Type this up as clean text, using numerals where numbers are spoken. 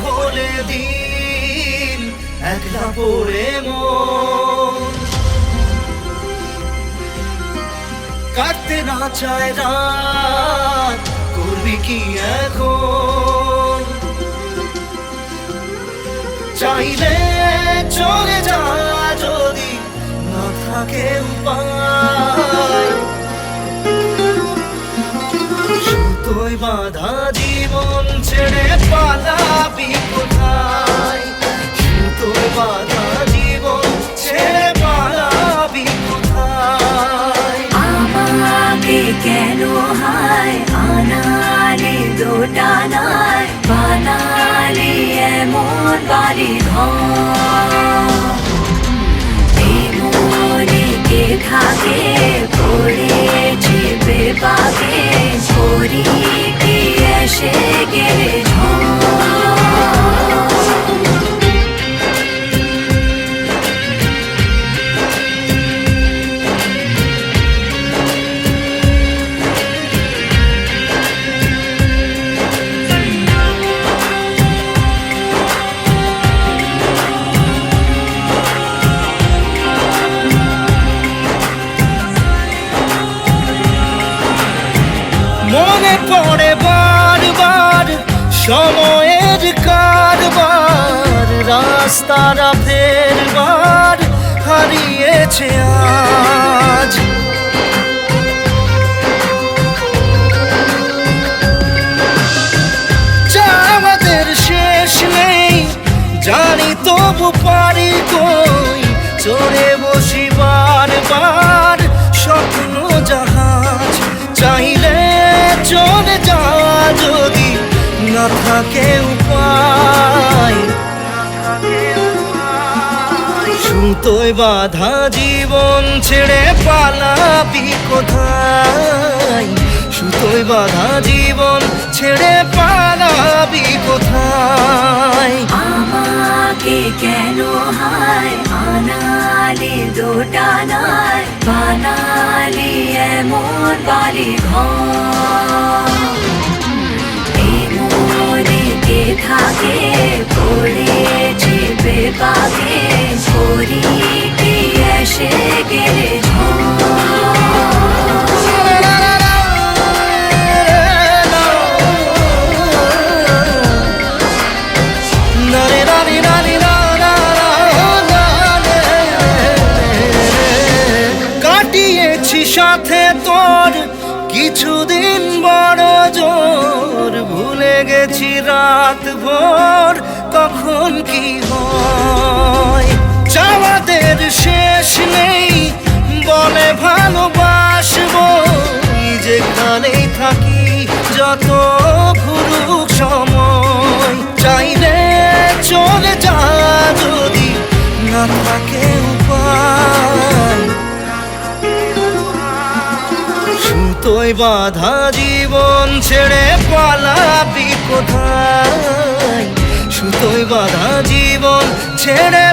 হলে দিন একলা পড়ে মন কাটতে না চায় রাত করবি কি এখন চাইলে চলে যা যদি না থাকে উপায় সুতোয় বাঁধা জীবন ছেড়ে পালাবি কোথায় সুতোয় বাঁধা জীবন ছেড়ে পালাবি কোথায় আমাকে কেন হায় আনালি দোটানায় বানালি এমন বাড়ি ঘর মনে কে থাকে পড়েছি বেপাকে পরি কি এসে গেলে মনে পড়ে বারবার সময়ের কারবার রাস্তারা ফেরবার হারিয়েছে আজ আমাদের শেষ নেই জানি তবু পারি কই চড়ে বসি বারবার স্বপ্ন জাহাজ চাইলে চলে যা যদি না থাকে উপায় সুতোয় বাঁধা জীবন ছেড়ে পালাবি কোথায় সুতোয় বাঁধা জীবন ছেড়ে পালাবি কোথায় আমাকে কেন হায় আনালি দোটানায় বানালি এমন বাড়ি ঘর মনে কে থাকে পড়েছি বেপাকে পরি কি এসে গেলে কাটিয়েছি সাথে তোর কিছুদিন বড় জোর ভুলে গেছি রাত ভোর কখন কি হয় চাওয়াদের শেষ নেই বলে ভালোবাসবো যেখানেই থাকি যত ঘুরুক সময় চাইলে চলে যা যদি না থাকে উপায় সুতোয় বাঁধা জীবন ছেড়ে পালাবি কোথায় সুতোয় বাঁধা জীবন ছেড়ে